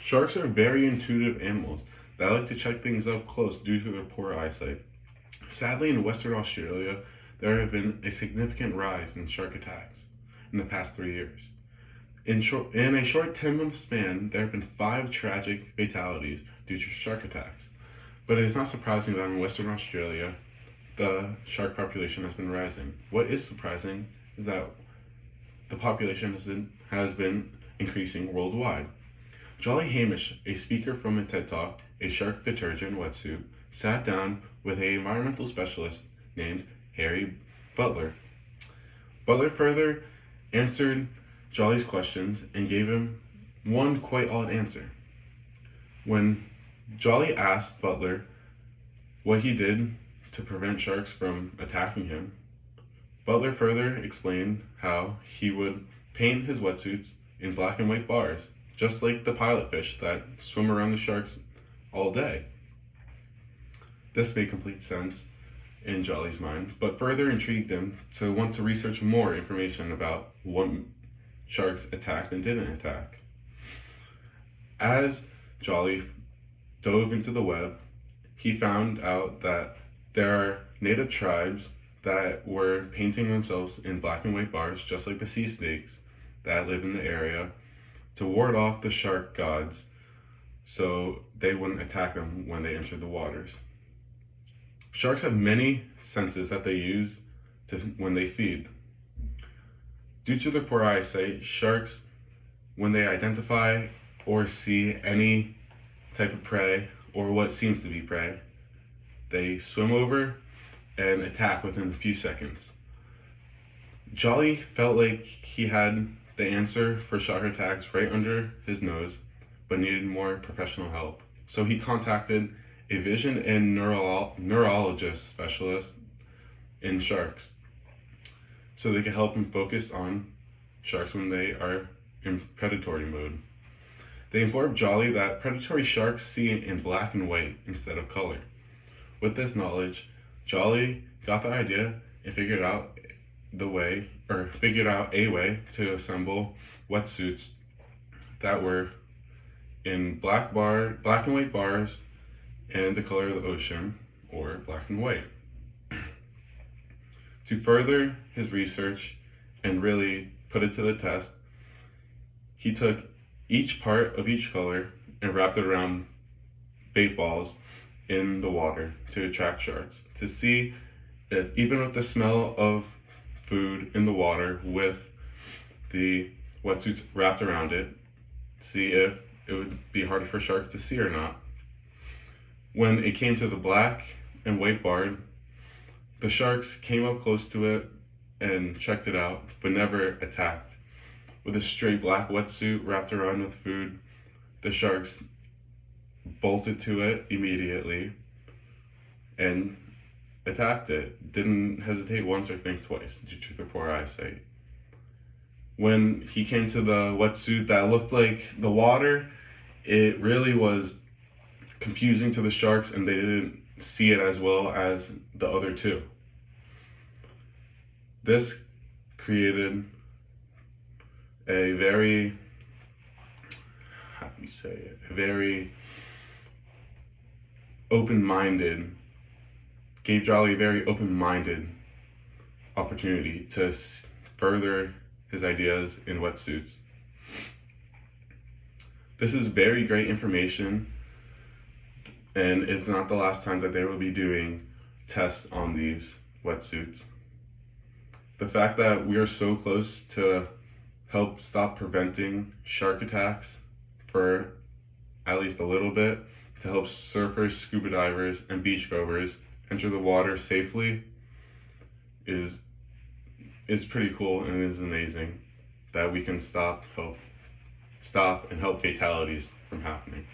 Sharks are very intuitive animals that like to check things up close due to their poor eyesight. Sadly, in Western Australia, there have been a significant rise in shark attacks in the past 3 years. In a short 10-month span, there have been 5 tragic fatalities due to shark attacks. But it is not surprising that in Western Australia, the shark population has been rising. What is surprising is that the population has been increasing worldwide. Jolly Hamish, a speaker from a TED Talk, a shark detergent wetsuit, sat down with an environmental specialist named Harry Butler. Butler further answered Jolly's questions and gave him one quite odd answer. When Jolly asked Butler what he did to prevent sharks from attacking him, Butler further explained how he would paint his wetsuits in black and white bars, just like the pilotfish that swim around the sharks all day. This made complete sense in Jolly's mind, but further intrigued him to want to research more information about what sharks attacked and didn't attack. As Jolly dove into the web, he found out that there are native tribes that were painting themselves in black and white bars, just like the sea snakes that live in the area, to ward off the shark gods so they wouldn't attack them when they entered the waters. Sharks have many senses that they use when they feed. Due to their poor eyesight, sharks, when they identify or see any type of prey or what seems to be prey, they swim over and attack within a few seconds. Jolly felt like he had the answer for shark attacks right under his nose, but needed more professional help. So he contacted a vision and neurologist specialist in sharks so they could help him focus on sharks when they are in predatory mode. They informed Jolly that predatory sharks see in black and white instead of color. With this knowledge, Jolly got the idea and figured out a way to assemble wetsuits that were in black and white bars and the color of the ocean, or black and white. To further his research and really put it to the test, he took each part of each color and wrapped it around bait balls in the water to attract sharks, to see if, even with the smell of food in the water with the wetsuits wrapped around it, see if it would be harder for sharks to see or not. When it came to the black and white bar, the sharks came up close to it and checked it out, but never attacked. With a straight black wetsuit wrapped around with food, the sharks bolted to it immediately and attacked it. Didn't hesitate once or think twice due to their poor eyesight. When he came to the wetsuit that looked like the water, it really was confusing to the sharks and they didn't see it as well as the other two. This created a very, gave Jolly a very open-minded opportunity to further his ideas in wetsuits. This is very great information, and it's not the last time that they will be doing tests on these wetsuits. The fact that we are so close to help stop preventing shark attacks for at least a little bit, to help surfers, scuba divers, and beachgoers enter the water safely is pretty cool, and it is amazing that we can stop and help fatalities from happening.